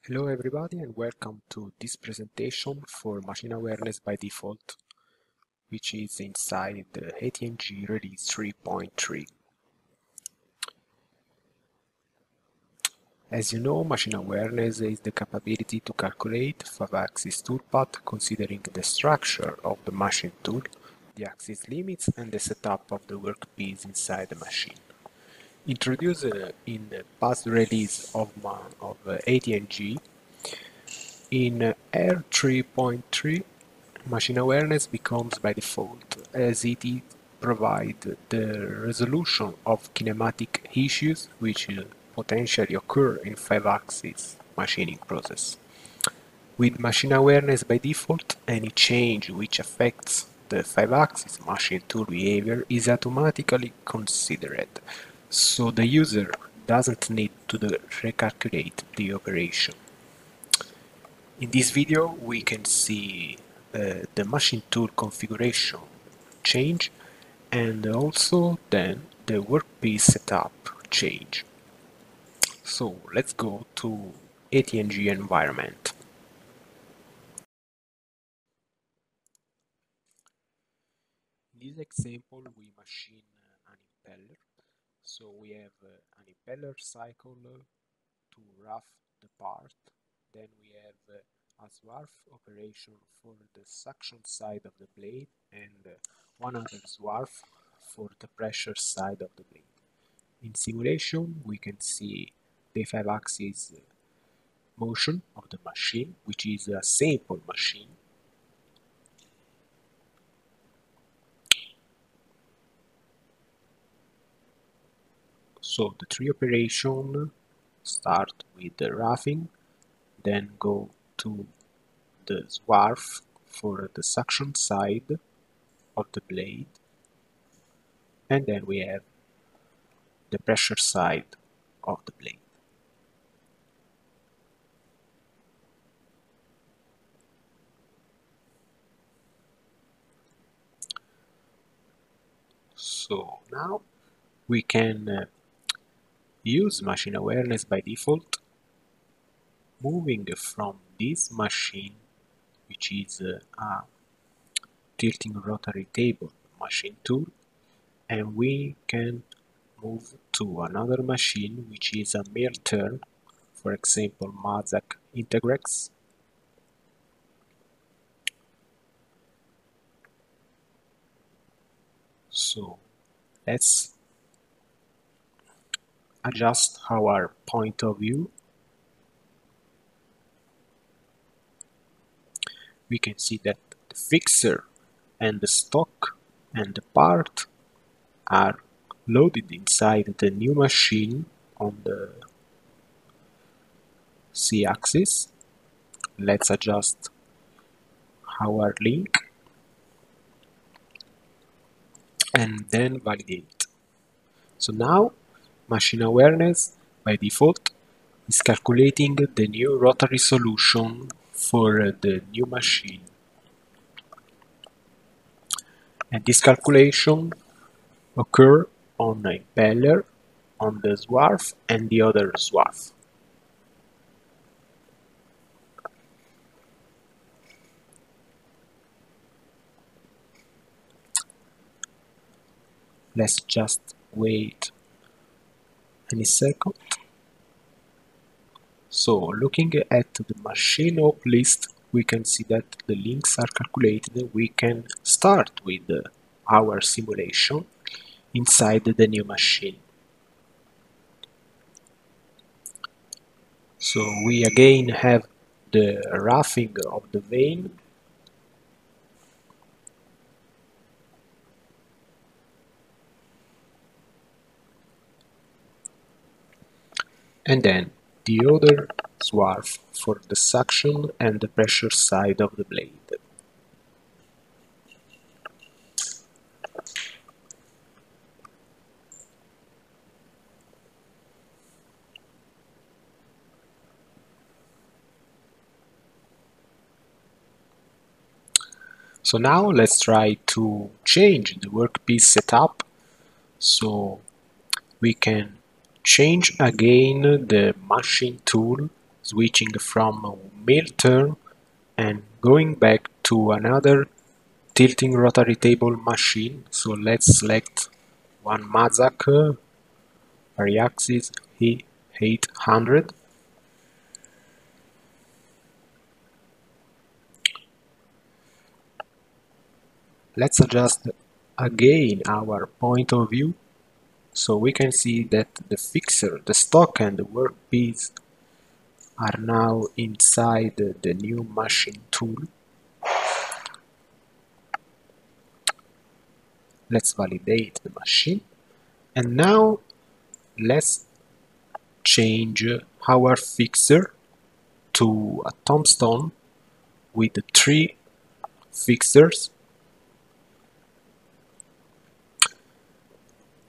Hello everybody and welcome to this presentation for Machine Awareness by Default, which is inside the TNG release 3.3. As you know, Machine Awareness is the capability to calculate 5-axis toolpath considering the structure of the machine tool, the axis limits and the setup of the workpiece inside the machine. Introduced in the past release of TNG, in R3.3, Machine Awareness becomes by default, as it provides the resolution of kinematic issues which potentially occur in 5-axis machining process. With Machine Awareness by default, any change which affects the 5-axis machine tool behavior is automatically considered, so the user doesn't need to recalculate the operation. In this video we can see the machine tool configuration change and also then the workpiece setup change. So let's go to TNG environment. In this example we machine an impeller. So we have an impeller cycle to rough the part, then we have a swarf operation for the suction side of the blade and one other swarf for the pressure side of the blade. In simulation we can see the 5-axis motion of the machine, which is a sample machine. So the three operations start with the roughing, then go to the swarf for the suction side of the blade, and then we have the pressure side of the blade. So now we can use Machine Awareness by default, moving from this machine, which is a tilting rotary table machine tool, and we can move to another machine which is a mill turn, for example Mazak Integrex. So let's adjust our point of view. We can see that the fixer and the stock and the part are loaded inside the new machine on the Z-axis. Let's adjust our link and then validate. So now Machine Awareness by default is calculating the new rotary solution for the new machine, and this calculation occurs on the impeller, on the swarf and the other swarf. Let's just wait any second. So looking at the machine op list, we can see that the links are calculated. We can start with our simulation inside the new machine. So we again have the roughing of the vane, and then the other swarf for the suction and the pressure side of the blade. So now let's try to change the workpiece setup, so we can change again the machine tool switching from mill turn and going back to another tilting rotary table machine. So let's select one Mazak variaxis E800. Let's adjust again our point of view so we can see that the fixer, the stock and the workpiece are now inside the new machine tool. Let's validate the machine, and now let's change our fixer to a tombstone with 3 fixers.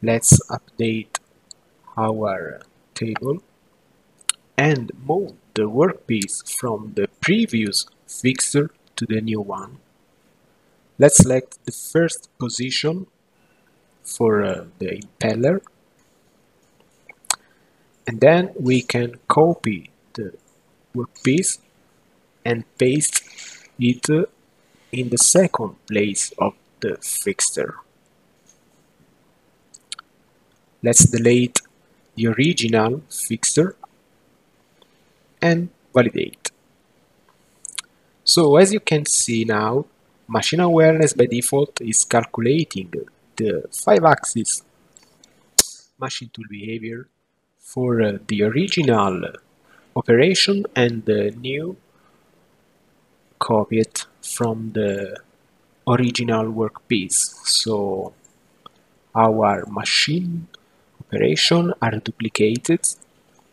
Let's update our table and move the workpiece from the previous fixer to the new one. Let's select the first position for the impeller, and then we can copy the workpiece and paste it in the second place of the fixer. Let's delete the original fixer and validate. So as you can see now, machine awareness by default is calculating the 5-axis machine tool behavior for the original operation and the new copied from the original workpiece. So our machine operation are duplicated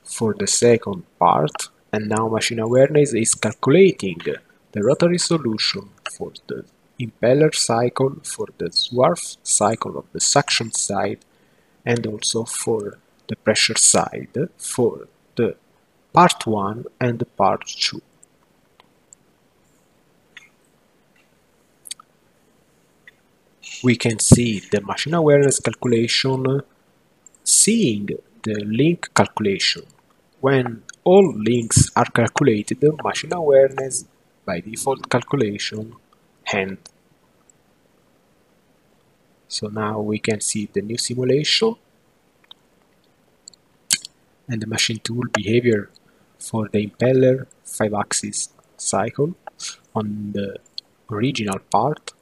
for the second part, and now machine awareness is calculating the rotary solution for the impeller cycle, for the swerve cycle of the suction side, and also for the pressure side for the part 1 and the part 2. We can see the machine awareness calculation seeing the link calculation. When all links are calculated, machine awareness by default calculation end. So now we can see the new simulation and the machine tool behavior for the impeller 5-axis cycle on the original part.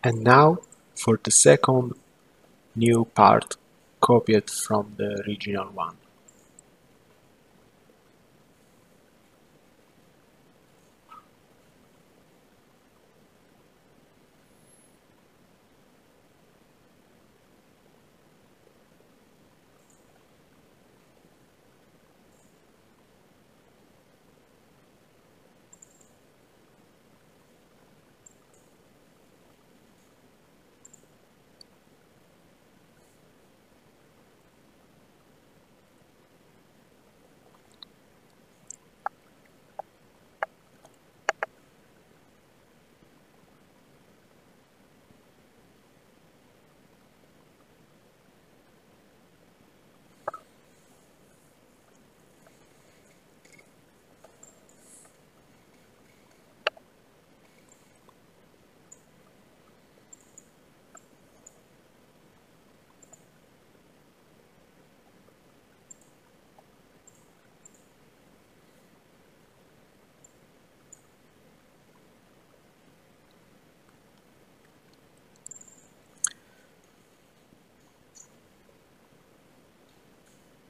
And now for the second new part copied from the original one.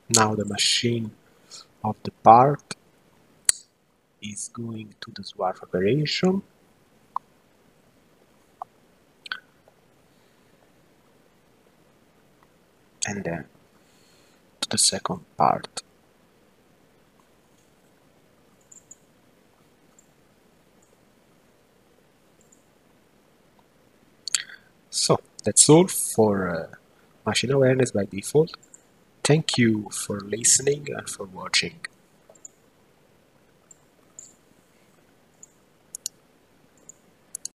Now the machine of the part is going to the swap operation, and then to the second part. So that's all for machine awareness by default. Thank you for listening and for watching.